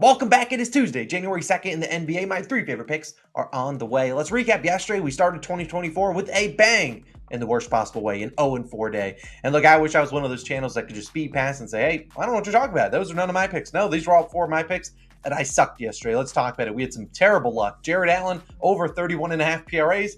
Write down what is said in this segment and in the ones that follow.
Welcome back. It is Tuesday, January 2nd in the NBA. My three favorite picks are on the way. Let's recap yesterday. We started 2024 with a bang in the worst possible way, an 0-4 day. And look, I wish I was one of those channels that could just speed past and say, hey, I don't know what you're talking about. Those are none of my picks. No, these were all four of my picks, and I sucked yesterday. Let's talk about it. We had some terrible luck. Jared Allen over 31.5 PRAs,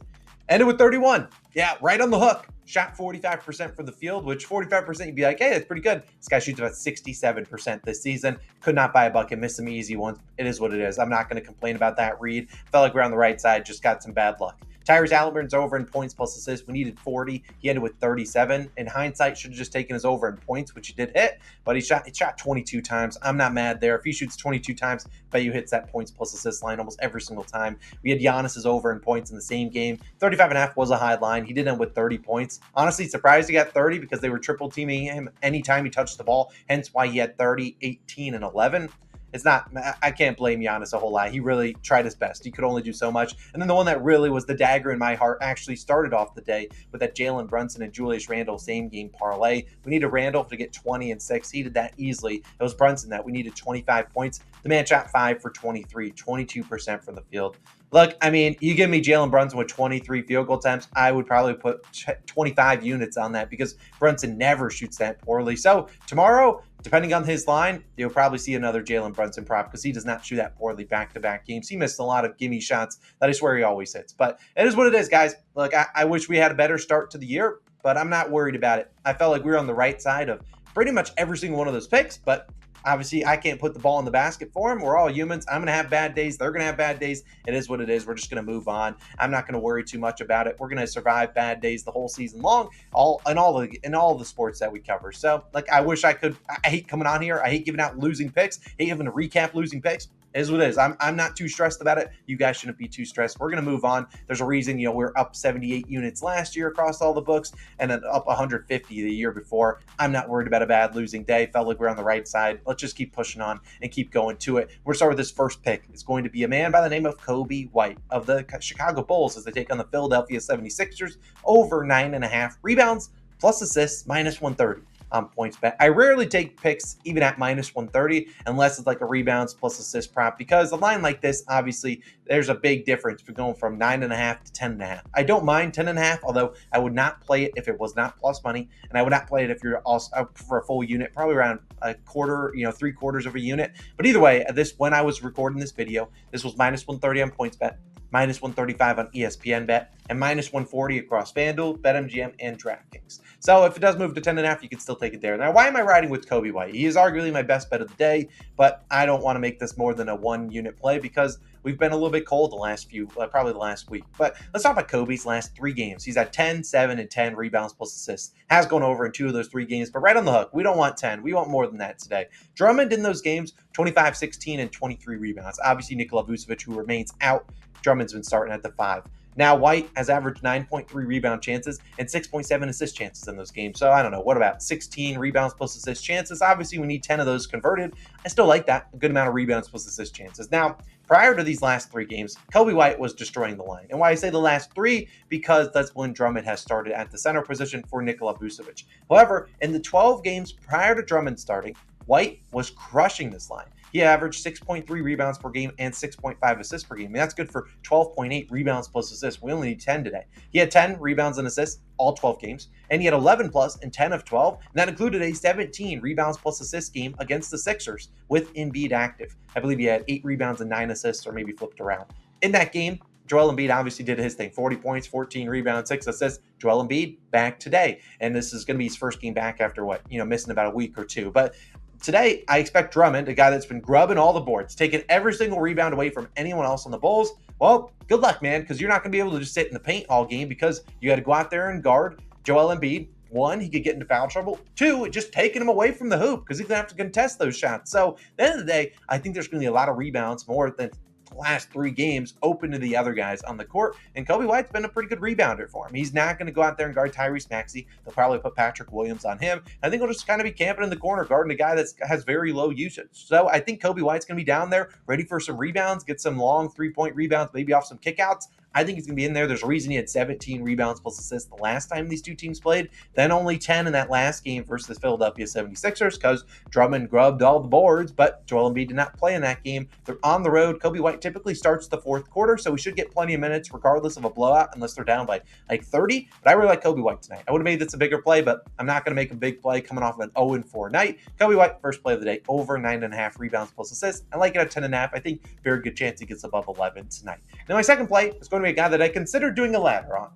ended with 31. Yeah, right on the hook. Shot 45% from the field, which 45% you'd be like, hey, that's pretty good. This guy shoots about 67% this season. Could not buy a bucket, missed some easy ones. It is what it is. I'm not going to complain about that read. Felt like we're on the right side, just got some bad luck. Tyrese Halliburton's over in points plus assists. We needed 40. He ended with 37. In hindsight, should have just taken his over in points, which he did hit, but he shot 22 times. I'm not mad there. If he shoots 22 times, bet you hits that points plus assists line almost every single time. We had Giannis's over in points in the same game. 35.5 was a high line. He did end with 30 points. Honestly, surprised he got 30 because they were triple teaming him anytime he touched the ball, hence why he had 30, 18, and 11. It's not, I can't blame Giannis a whole lot. He really tried his best. He could only do so much. And then the one that really was the dagger in my heart actually started off the day with that Jalen Brunson and Julius Randle same game parlay. We needed Randle to get 20 and 6. He did that easily. It was Brunson that we needed 25 points. The man shot 5 for 23, 22% from the field. Look, I mean, you give me Jalen Brunson with 23 field goal attempts, I would probably put 25 units on that because Brunson never shoots that poorly. So tomorrow, depending on his line, you'll probably see another Jalen Brunson prop because he does not shoot that poorly back-to-back games. He missed a lot of gimme shots that I swear he always hits. But it is what it is, guys. Look, I wish we had a better start to the year, but I'm not worried about it. I felt like we were on the right side of pretty much every single one of those picks, but obviously, I can't put the ball in the basket for them. We're all humans. I'm going to have bad days. They're going to have bad days. It is what it is. We're just going to move on. I'm not going to worry too much about it. We're going to survive bad days the whole season long, all the sports that we cover. So, like, I wish I could. I hate coming on here. I hate giving out losing picks. I hate having to recap losing picks. It is what it is. I'm not too stressed about it. You guys shouldn't be too stressed. We're going to move on. There's a reason, we're up 78 units last year across all the books and then up 150 the year before. I'm not worried about a bad losing day. Felt like we're on the right side. Let's just keep pushing on and keep going to it. We're going to start with this first pick. It's going to be a man by the name of Kobe White of the Chicago Bulls as they take on the Philadelphia 76ers over 9.5 rebounds plus assists minus 130. On PointsBet. I rarely take picks even at minus 130 unless it's like a rebounds plus assist prop because a line like this, obviously, there's a big difference for going from 9.5 to 10.5. I don't mind 10.5, although I would not play it if it was not plus money, and I would not play it if you're also for a full unit, probably around a quarter, 3/4 of a unit. But either way, when I was recording this video, this was minus 130 on PointsBet, minus 135 on ESPN Bet, and minus 140 across FanDuel, BetMGM, and DraftKings. So if it does move to 10.5, you can still take it there. Now, why am I riding with Kobe White? He is arguably my best bet of the day, but I don't want to make this more than a one-unit play because we've been a little bit cold the last probably the last week. But let's talk about Kobe's last 3 games. He's at 10, 7, and 10 rebounds plus assists. Has gone over in 2 of those 3 games, but right on the hook. We don't want 10. We want more than that today. Drummond in those games, 25, 16, and 23 rebounds. Obviously, Nikola Vucevic, who remains out. Drummond's been starting at the 5. Now, White has averaged 9.3 rebound chances and 6.7 assist chances in those games. So, I don't know. What about 16 rebounds plus assist chances? Obviously, we need 10 of those converted. I still like that. A good amount of rebounds plus assist chances. Now, prior to these last 3 games, Kobe White was destroying the line. And why I say the last 3, because that's when Drummond has started at the center position for Nikola Vucevic. However, in the 12 games prior to Drummond starting, White was crushing this line. He averaged 6.3 rebounds per game and 6.5 assists per game. And that's good for 12.8 rebounds plus assists. We only need 10 today. He had 10 rebounds and assists all 12 games, and he had 11 plus in 10 of 12. And that included a 17 rebounds plus assists game against the Sixers with Embiid active. I believe he had 8 rebounds and 9 assists, or maybe flipped around. In that game, Joel Embiid obviously did his thing. 40 points, 14 rebounds, 6 assists. Joel Embiid back today. And this is going to be his first game back after missing about a week or 2. But today, I expect Drummond, a guy that's been grubbing all the boards, taking every single rebound away from anyone else on the Bulls. Well, good luck, man, because you're not going to be able to just sit in the paint all game because you got to go out there and guard Joel Embiid. 1, he could get into foul trouble. 2, just taking him away from the hoop because he's going to have to contest those shots. So at the end of the day, I think there's going to be a lot of rebounds, more than last 3 games, open to the other guys on the court. And Kobe White's been a pretty good rebounder for him. He's not going to go out there and guard Tyrese Maxey. They'll probably put Patrick Williams on him. I think he'll just kind of be camping in the corner, guarding a guy that has very low usage. So I think Kobe White's going to be down there, ready for some rebounds, get some long 3-point rebounds, maybe off some kickouts. I think he's going to be in there. There's a reason he had 17 rebounds plus assists the last time these two teams played, then only 10 in that last game versus the Philadelphia 76ers because Drummond grubbed all the boards, but Joel Embiid did not play in that game. They're on the road. Kobe White typically starts the fourth quarter, so we should get plenty of minutes regardless of a blowout unless they're down by like 30. But I really like Kobe White tonight. I would have made this a bigger play, but I'm not going to make a big play coming off of an 0-4 night. Kobe White, first play of the day, over 9.5 rebounds plus assists. I like it at 10.5. I think very good chance he gets above 11 tonight. Now, my second play is going to be a guy that I considered doing a ladder on,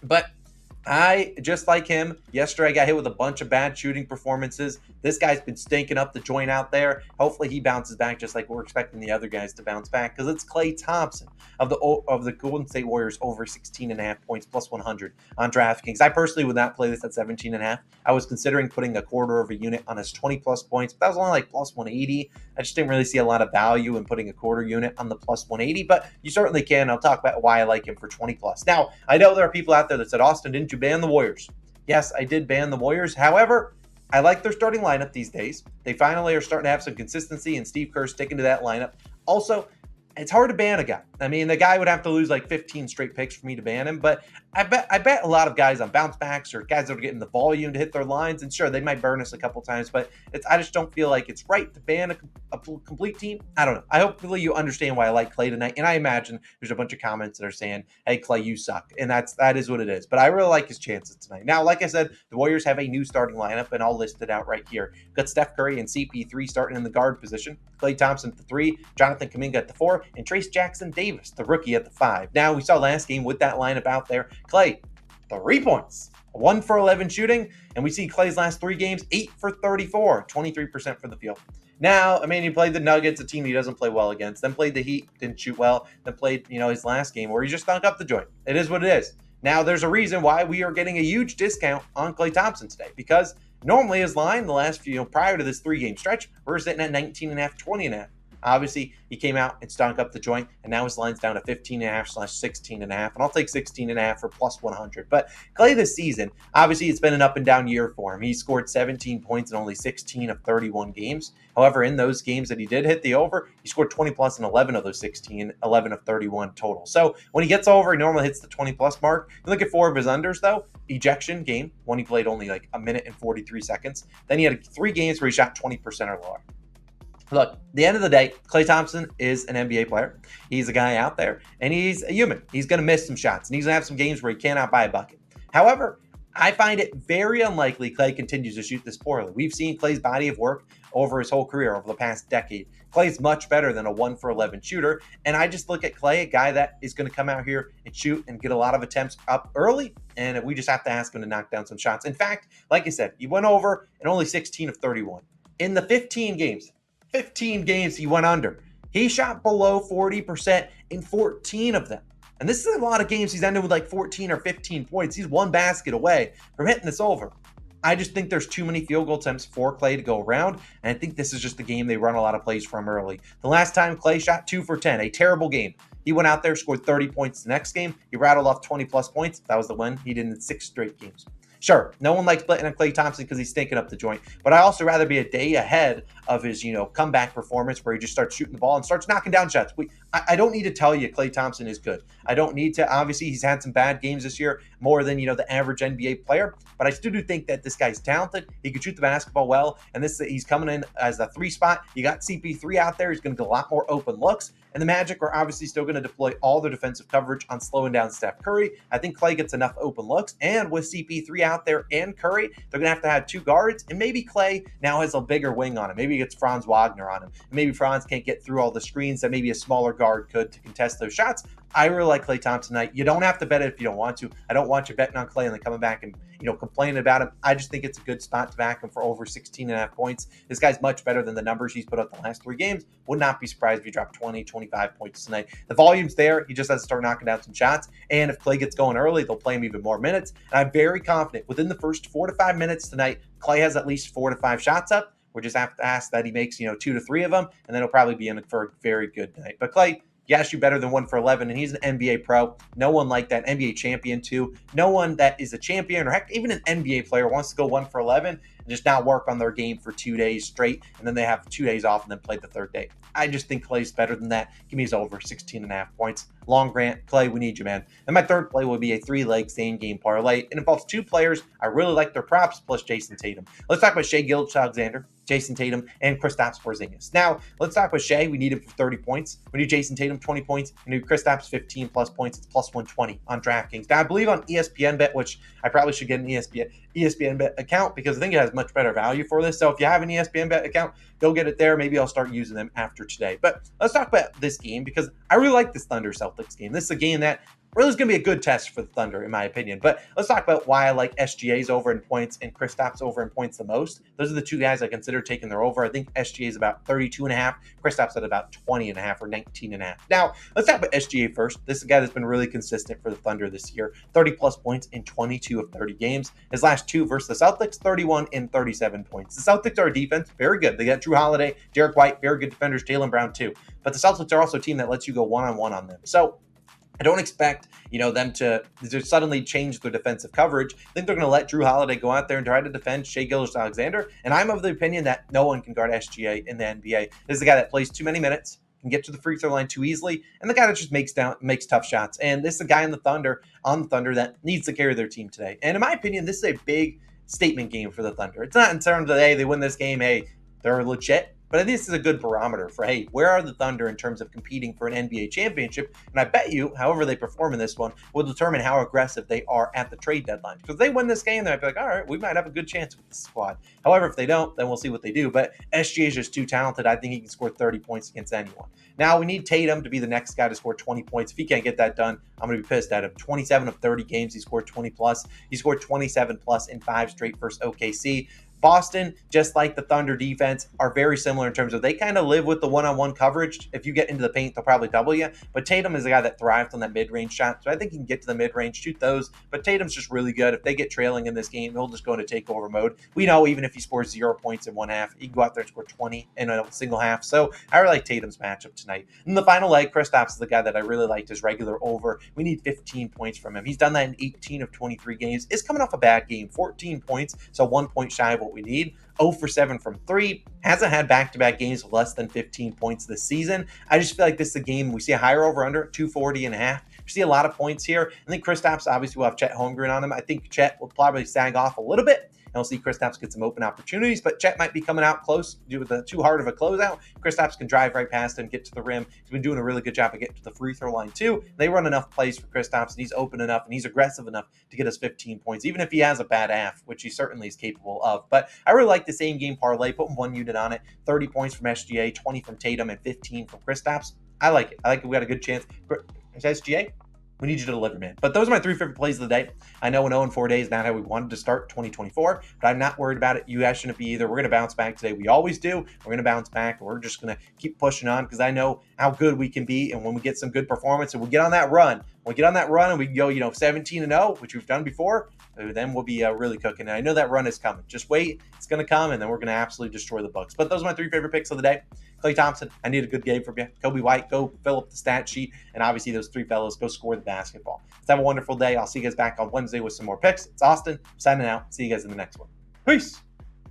but I just like him. Yesterday, I got hit with a bunch of bad shooting performances. This guy's been stinking up the joint out there. Hopefully, he bounces back just like we're expecting the other guys to bounce back because it's Klay Thompson of the Golden State Warriors over 16.5 points plus 100 on DraftKings. I personally would not play this at 17.5. I was considering putting a quarter of a unit on his 20 plus points, but that was only like plus 180. I just didn't really see a lot of value in putting a quarter unit on the plus 180, but you certainly can. I'll talk about why I like him for 20 plus. Now, I know there are people out there that said, Austin, didn't you ban the Warriors? Yes, I did ban the Warriors. However, I like their starting lineup these days. They finally are starting to have some consistency, and Steve Kerr sticking to that lineup. Also, it's hard to ban a guy. I mean, the guy would have to lose like 15 straight picks for me to ban him, but I bet a lot of guys on bounce backs or guys that are getting the volume to hit their lines, and sure, they might burn us a couple times, but I just don't feel like it's right to ban a complete team. I don't know. I hopefully you understand why I like Klay tonight, and I imagine there's a bunch of comments that are saying, hey, Klay, you suck, and that is what it is, but I really like his chances tonight. Now, like I said, the Warriors have a new starting lineup, and I'll list it out right here. We've got Steph Curry and CP3 starting in the guard position, Klay Thompson at the 3, Jonathan Kuminga at the 4, and Trace Jackson Davis, the rookie, at the 5. Now, we saw last game with that lineup out there, Klay, 3 points, 1 for 11 shooting, and we see Klay's last 3 games, 8 for 34, 23% for the field. Now, I mean, he played the Nuggets, a team he doesn't play well against, then played the Heat, didn't shoot well, then played, his last game where he just stunk up the joint. It is what it is. Now, there's a reason why we are getting a huge discount on Klay Thompson today, because normally his line the last few, prior to this 3-game stretch, we're sitting at 19.5, 20.5. Obviously, he came out and stunk up the joint, and now his line's down to 15.5/16.5, and I'll take 16.5 for plus 100. But Klay this season, obviously, it's been an up and down year for him. He scored 17 points in only 16 of 31 games. However, in those games that he did hit the over, he scored 20 plus in 11 of those 16, 11 of 31 total. So when he gets over, he normally hits the 20 plus mark. You look at 4 of his unders, though. Ejection game, when he played only like a minute and 43 seconds. Then he had 3 games where he shot 20% or lower. Look, at the end of the day, Klay Thompson is an NBA player. He's a guy out there, and he's a human. He's going to miss some shots, and he's going to have some games where he cannot buy a bucket. However, I find it very unlikely Klay continues to shoot this poorly. We've seen Klay's body of work over his whole career, over the past decade. Klay's much better than a 1 for 11 shooter, and I just look at Klay, a guy that is going to come out here and shoot and get a lot of attempts up early, and we just have to ask him to knock down some shots. In fact, like I said, he went over in only 16 of 31. In the 15 games he went under. He shot below 40% in 14 of them. And this is a lot of games he's ended with like 14 or 15 points. He's 1 basket away from hitting this over. I just think there's too many field goal attempts for Klay to go around, and I think this is just a game they run a lot of plays from early. The last time Klay shot 2 for 10, a terrible game. He went out there, scored 30 points the next game. He rattled off 20-plus points. That was the win. He did it in 6 straight games. Sure, no one likes betting on Klay Thompson because he's stinking up the joint, but I also rather be a day ahead of his, comeback performance where he just starts shooting the ball and starts knocking down shots. I don't need to tell you Klay Thompson is good. I don't need to. Obviously, he's had some bad games this year, more than, the average NBA player, but I still do think that this guy's talented. He can shoot the basketball well, and he's coming in as a 3 spot. You got CP3 out there. He's going to get a lot more open looks. And the Magic are obviously still going to deploy all their defensive coverage on slowing down Steph Curry. I think Klay gets enough open looks. And with CP3 out there and Curry, they're going to have 2 guards. And maybe Klay now has a bigger wing on him. Maybe he gets Franz Wagner on him. And maybe Franz can't get through all the screens that maybe a smaller guard could to contest those shots. I really like Klay Thompson tonight. You don't have to bet it if you don't want to. I don't want you betting on Klay and then coming back and complaining about him. I just think it's a good spot to back him for over 16.5 points. This guy's much better than the numbers he's put up the last 3 games. Would not be surprised if he dropped 20, 25 points tonight. The volume's there. He just has to start knocking down some shots. And if Klay gets going early, they'll play him even more minutes. And I'm very confident within the first 4 to 5 minutes tonight, Klay has at least 4 to 5 shots up. We just have to ask that he makes 2 to 3 of them, and then he'll probably be in for a very good night. But Klay, yes, you're better than 1 for 11, and he's an NBA pro. No one like that, NBA champion too. No one that is a champion, or heck, even an NBA player wants to go 1 for 11 and just not work on their game for 2 days straight, and then they have 2 days off and then play the 3rd day. I just think Klay's better than that. Give me his over 16.5 points. Long Grant, Clay, we need you, man. And my third play will be a 3-leg same-game parlay. It involves 2 players. I really like their props, plus Jason Tatum. Let's talk about Shai Gilgeous-Alexander, Jason Tatum, and Kristaps Porzingis. Now, let's talk about Shai. We need him for 30 points. We need Jason Tatum, 20 points. We need Kristaps, 15 plus points. It's plus 120 on DraftKings. Now, I believe on ESPN Bet, which I probably should get an ESPN Bet account because I think it has much better value for this. So if you have an ESPN Bet account, go get it there. Maybe I'll start using them after today. But let's talk about this game because I really like this Thunder Celtics game. This is a game that really is going to be a good test for the Thunder, in my opinion. But let's talk about why I like SGA's over in points and Kristaps over in points the most. Those are the 2 guys I consider taking their over. I think SGA is about 32.5. Kristaps at about 20.5 or 19.5. Now, let's talk about SGA first. This is a guy that's been really consistent for the Thunder this year. 30-plus points in 22 of 30 games. His last 2 versus the Celtics, 31 and 37 points. The Celtics are a defense, very good. They got Drew Holiday, Derek White, very good defenders, Jaylen Brown too. But the Celtics are also a team that lets you go one-on-one on them. So I don't expect, them to suddenly change their defensive coverage. I think they're going to let Drew Holiday go out there and try to defend Shai Gilgeous-Alexander. And I'm of the opinion that no one can guard SGA in the NBA. This is the guy that plays too many minutes, can get to the free throw line too easily, and the guy that just makes tough shots. And this is a guy on the Thunder that needs to carry their team today. And in my opinion, this is a big statement game for the Thunder. It's not in terms of, hey, they win this game, hey, they're legit. But I think this is a good barometer for, hey, where are the Thunder in terms of competing for an NBA championship? And I bet you, however they perform in this one, will determine how aggressive they are at the trade deadline. Because if they win this game, they might be like, all right, we might have a good chance with this squad. However, if they don't, then we'll see what they do. But SGA is just too talented. I think he can score 30 points against anyone. Now, we need Tatum to be the next guy to score 20 points. If he can't get that done, I'm going to be pissed at him. 27 of 30 games, he scored 20+. He scored 27+ in 5 straight versus OKC. Boston, just like the Thunder defense, are very similar in terms of they kind of live with the one-on-one coverage. If you get into the paint, they'll probably double you. But Tatum is a guy that thrives on that mid-range shot. So I think he can get to the mid-range, shoot those. But Tatum's just really good. If they get trailing in this game, he'll just go into takeover mode. We know even if he scores 0 points in one half, he can go out there and score 20 in a single half. So I really like Tatum's matchup tonight. In the final leg, Kristaps is the guy that I really liked his regular over. We need 15 points from him. He's done that in 18 of 23 games. Is coming off a bad game, 14 points, so 1 point shy of what we need. 0 for 7 from 3. Hasn't had back-to-back games with less than 15 points this season. I just feel like this is a game we see a higher over-under, 240.5. We see a lot of points here. I think Kristaps obviously will have Chet Holmgren on him. I think Chet will probably sag off a little bit. And we'll see Kristaps get some open opportunities, but Chet might be coming out close with too hard of a closeout. Kristaps can drive right past him, get to the rim. He's been doing a really good job of getting to the free throw line too. They run enough plays for Kristaps, and he's open enough, and he's aggressive enough to get us 15 points, even if he has a bad half, which he certainly is capable of. But I really like the same game parlay, putting 1 unit on it, 30 points from SGA, 20 from Tatum, and 15 from Kristaps. I like it. I like it. We got a good chance. SGA, we need you to deliver, man. But those are my 3 favorite plays of the day. I know an 0-4 day is not how we wanted to start 2024, but I'm not worried about it. You guys shouldn't be either. We're going to bounce back today. We always do. We're going to bounce back, and we're just going to keep pushing on because I know how good we can be. And when we get some good performance and we get on that run, and we can go, 17-0, which we've done before, then we'll be really cooking. And I know that run is coming. Just wait. It's going to come, and then we're going to absolutely destroy the books. But those are my 3 favorite picks of the day. Klay Thompson, I need a good game from you. Kobe White, go fill up the stat sheet. And obviously those 3 fellas, go score the basketball. Let's have a wonderful day. I'll see you guys back on Wednesday with some more picks. It's Austin, signing out. See you guys in the next one. Peace.